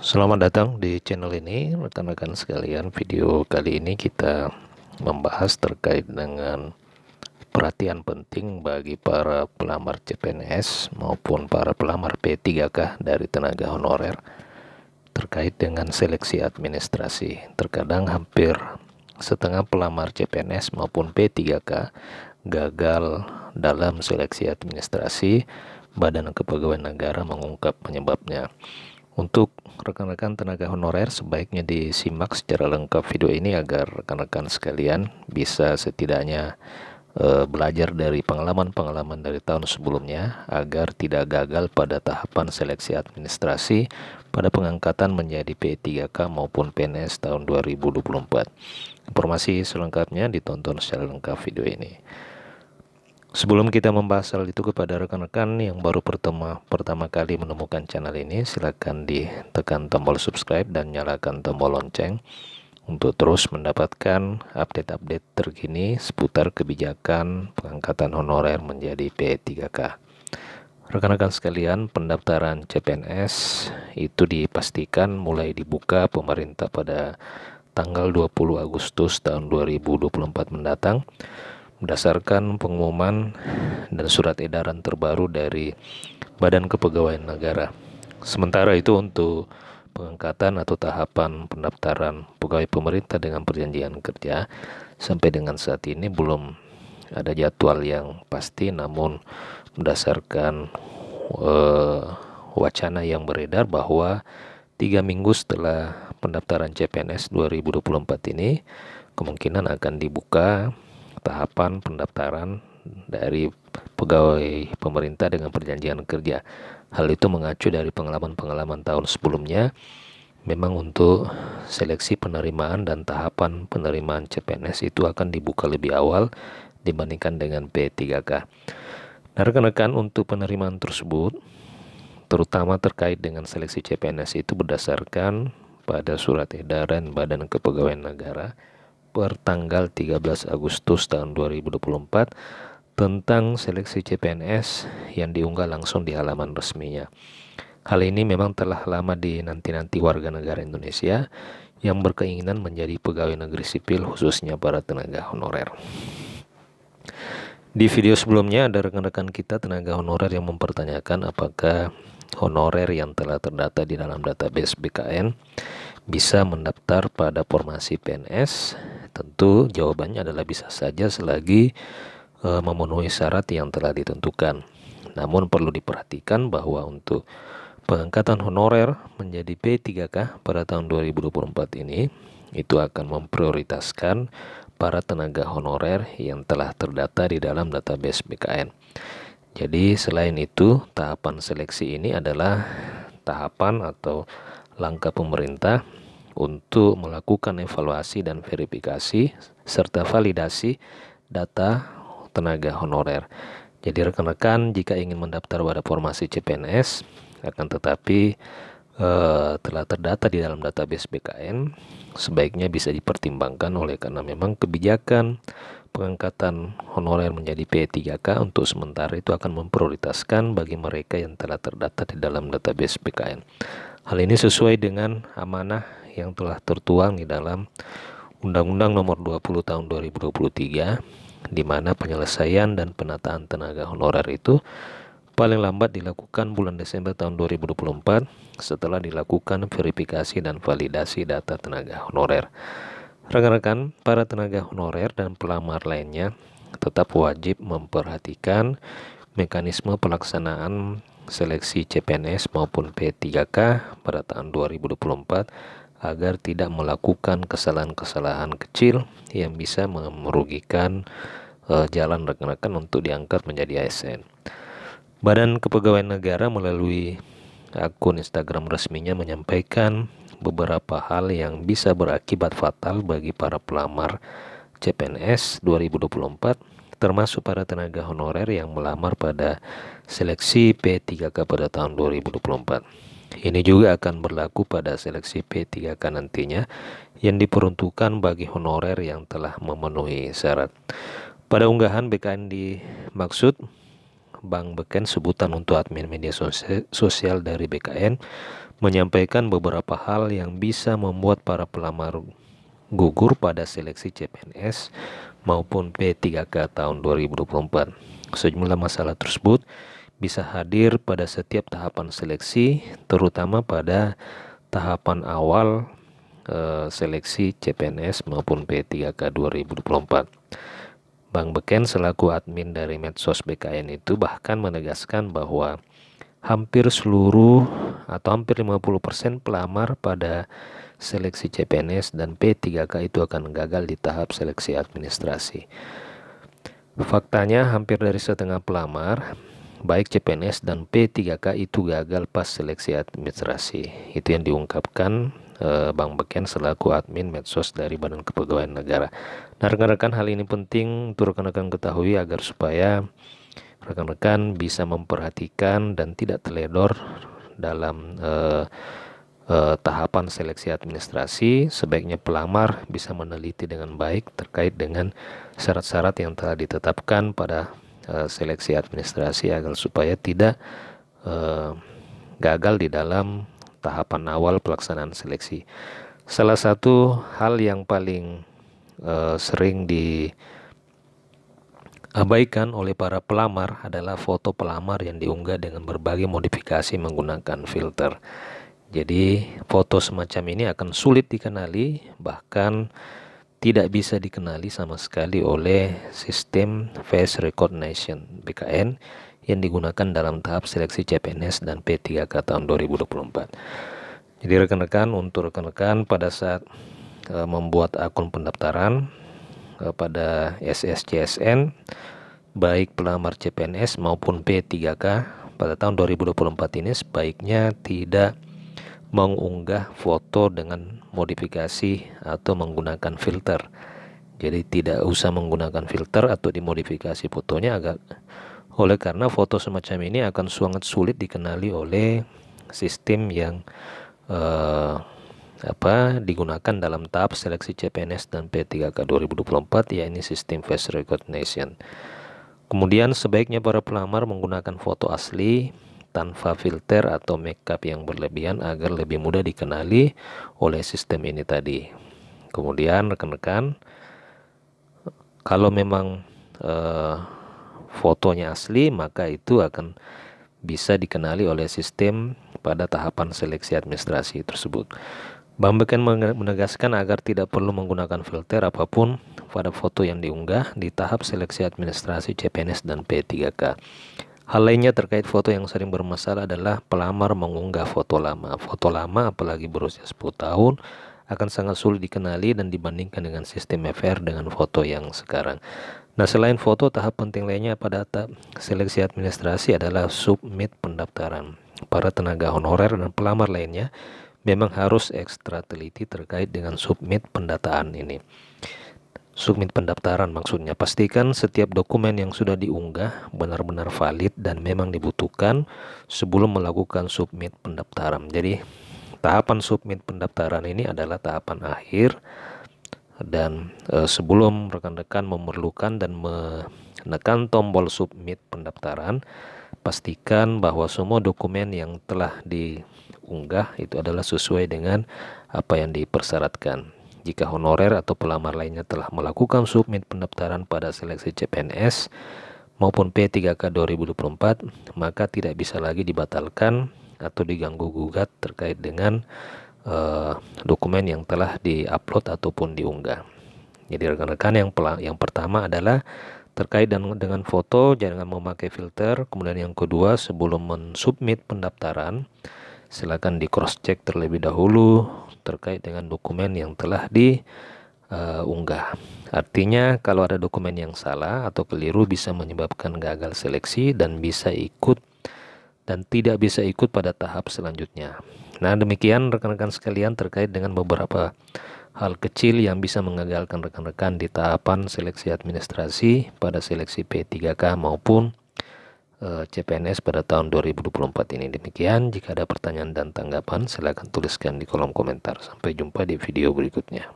Selamat datang di channel ini, rekan-rekan sekalian. Video kali ini kita membahas terkait dengan perhatian penting bagi para pelamar CPNS maupun para pelamar P3K dari tenaga honorer terkait dengan seleksi administrasi. Terkadang hampir setengah pelamar CPNS maupun P3K gagal dalam seleksi administrasi. Badan Kepegawaian Negara mengungkap penyebabnya. Untuk rekan-rekan tenaga honorer, sebaiknya disimak secara lengkap video ini agar rekan-rekan sekalian bisa setidaknya belajar dari pengalaman-pengalaman dari tahun sebelumnya agar tidak gagal pada tahapan seleksi administrasi pada pengangkatan menjadi P3K maupun PNS tahun 2024. Informasi selengkapnya ditonton secara lengkap video ini. Sebelum kita membahas hal itu, kepada rekan-rekan yang baru pertama kali menemukan channel ini, silakan ditekan tombol subscribe dan nyalakan tombol lonceng untuk terus mendapatkan update-update terkini seputar kebijakan pengangkatan honorer menjadi P3K. Rekan-rekan sekalian, pendaftaran CPNS itu dipastikan mulai dibuka pemerintah pada tanggal 20 Agustus tahun 2024 mendatang. Berdasarkan pengumuman dan surat edaran terbaru dari Badan Kepegawaian Negara. Sementara itu untuk pengangkatan atau tahapan pendaftaran pegawai pemerintah dengan perjanjian kerja sampai dengan saat ini belum ada jadwal yang pasti, namun berdasarkan wacana yang beredar bahwa 3 minggu setelah pendaftaran CPNS 2024 ini kemungkinan akan dibuka tahapan pendaftaran dari pegawai pemerintah dengan perjanjian kerja. Hal itu mengacu dari pengalaman-pengalaman tahun sebelumnya. Memang untuk seleksi penerimaan dan tahapan penerimaan CPNS itu akan dibuka lebih awal dibandingkan dengan P3K. Nah, rekan-rekan, untuk penerimaan tersebut terutama terkait dengan seleksi CPNS itu berdasarkan pada surat edaran Badan Kepegawaian Negara per tanggal 13 Agustus tahun 2024 tentang seleksi CPNS yang diunggah langsung di halaman resminya. Hal ini memang telah lama dinanti-nanti warga negara Indonesia yang berkeinginan menjadi pegawai negeri sipil, khususnya para tenaga honorer. Di video sebelumnya ada rekan-rekan kita tenaga honorer yang mempertanyakan apakah honorer yang telah terdata di dalam database BKN bisa mendaftar pada formasi PNS. Tentu jawabannya adalah bisa saja selagi memenuhi syarat yang telah ditentukan. Namun perlu diperhatikan bahwa untuk pengangkatan honorer menjadi P3K pada tahun 2024 ini itu akan memprioritaskan para tenaga honorer yang telah terdata di dalam database BKN. Jadi selain itu, tahapan seleksi ini adalah tahapan atau langkah pemerintah untuk melakukan evaluasi dan verifikasi serta validasi data tenaga honorer. Jadi rekan-rekan jika ingin mendaftar pada formasi CPNS akan tetapi telah terdata di dalam database BKN, sebaiknya bisa dipertimbangkan oleh karena memang kebijakan pengangkatan honorer menjadi P3K untuk sementara itu akan memprioritaskan bagi mereka yang telah terdata di dalam database BKN. Hal ini sesuai dengan amanah yang telah tertuang di dalam Undang-Undang Nomor 20 Tahun 2023, di mana penyelesaian dan penataan tenaga honorer itu paling lambat dilakukan bulan Desember tahun 2024 setelah dilakukan verifikasi dan validasi data tenaga honorer. Rekan-rekan, para tenaga honorer dan pelamar lainnya tetap wajib memperhatikan mekanisme pelaksanaan seleksi CPNS maupun P3K pada tahun 2024 agar tidak melakukan kesalahan-kesalahan kecil yang bisa merugikan jalan rekan-rekan untuk diangkat menjadi ASN. Badan Kepegawaian Negara melalui akun Instagram resminya menyampaikan beberapa hal yang bisa berakibat fatal bagi para pelamar CPNS 2024, termasuk para tenaga honorer yang melamar pada seleksi P3K pada tahun 2024. Ini juga akan berlaku pada seleksi P3K nantinya yang diperuntukkan bagi honorer yang telah memenuhi syarat. Pada unggahan BKN dimaksud Bang Beken, sebutan untuk admin media sosial dari BKN, menyampaikan beberapa hal yang bisa membuat para pelamar gugur pada seleksi CPNS maupun P3K tahun 2024. Sejumlah masalah tersebut bisa hadir pada setiap tahapan seleksi, terutama pada tahapan awal seleksi CPNS maupun P3K 2024. Bang Beken selaku admin dari medsos BKN itu bahkan menegaskan bahwa hampir seluruh atau hampir 50% pelamar pada seleksi CPNS dan P3K itu akan gagal di tahap seleksi administrasi. Faktanya hampir dari setengah pelamar baik CPNS dan P3K itu gagal pas seleksi administrasi. Itu yang diungkapkan Bang Beken selaku admin medsos dari Badan Kepegawaian Negara. Nah, rekan-rekan, hal ini penting untuk rekan-rekan ketahui agar supaya rekan-rekan bisa memperhatikan dan tidak teledor dalam tahapan seleksi administrasi. Sebaiknya pelamar bisa meneliti dengan baik terkait dengan syarat-syarat yang telah ditetapkan pada seleksi administrasi agar supaya tidak gagal di dalam tahapan awal pelaksanaan seleksi. Salah satu hal yang paling sering diabaikan oleh para pelamar adalah foto pelamar yang diunggah dengan berbagai modifikasi menggunakan filter. Jadi foto semacam ini akan sulit dikenali, bahkan tidak bisa dikenali sama sekali oleh sistem face recognition BKN yang digunakan dalam tahap seleksi CPNS dan P3K tahun 2024. Jadi rekan-rekan, untuk rekan-rekan pada saat membuat akun pendaftaran pada SSCSN baik pelamar CPNS maupun P3K pada tahun 2024 ini sebaiknya tidak mengunggah foto dengan modifikasi atau menggunakan filter. Jadi tidak usah menggunakan filter atau dimodifikasi fotonya oleh karena foto semacam ini akan sangat sulit dikenali oleh sistem yang digunakan dalam tahap seleksi CPNS dan P3K 2024, yaitu sistem face recognition. Kemudian sebaiknya para pelamar menggunakan foto asli tanpa filter atau makeup yang berlebihan agar lebih mudah dikenali oleh sistem ini tadi. Kemudian rekan-rekan, kalau memang fotonya asli, maka itu akan bisa dikenali oleh sistem pada tahapan seleksi administrasi tersebut. Bang Beken menegaskan agar tidak perlu menggunakan filter apapun pada foto yang diunggah di tahap seleksi administrasi CPNS dan P3K. Hal lainnya terkait foto yang sering bermasalah adalah pelamar mengunggah foto lama. Foto lama apalagi berusia 10 tahun akan sangat sulit dikenali dan dibandingkan dengan sistem FR dengan foto yang sekarang. Nah, selain foto, tahap penting lainnya pada tahap seleksi administrasi adalah submit pendaftaran. Para tenaga honorer dan pelamar lainnya memang harus ekstra teliti terkait dengan submit pendataan ini. Submit pendaftaran maksudnya pastikan setiap dokumen yang sudah diunggah benar-benar valid dan memang dibutuhkan sebelum melakukan submit pendaftaran. Jadi tahapan submit pendaftaran ini adalah tahapan akhir, dan sebelum rekan-rekan memerlukan dan menekan tombol submit pendaftaran, pastikan bahwa semua dokumen yang telah diunggah itu adalah sesuai dengan apa yang dipersyaratkan. Jika honorer atau pelamar lainnya telah melakukan submit pendaftaran pada seleksi CPNS maupun P3K 2024, maka tidak bisa lagi dibatalkan atau diganggu gugat terkait dengan dokumen yang telah diupload ataupun diunggah. Jadi rekan-rekan, yang pertama adalah terkait dengan foto, jangan memakai filter. Kemudian yang kedua, sebelum mensubmit pendaftaran, silakan di cross check terlebih dahulu terkait dengan dokumen yang telah diunggah. Artinya kalau ada dokumen yang salah atau keliru bisa menyebabkan gagal seleksi dan tidak bisa ikut pada tahap selanjutnya. Nah, demikian rekan-rekan sekalian terkait dengan beberapa hal kecil yang bisa mengagalkan rekan-rekan di tahapan seleksi administrasi pada seleksi P3K maupun CPNS pada tahun 2024 ini. Demikian, jika ada pertanyaan dan tanggapan silakan tuliskan di kolom komentar. Sampai jumpa di video berikutnya.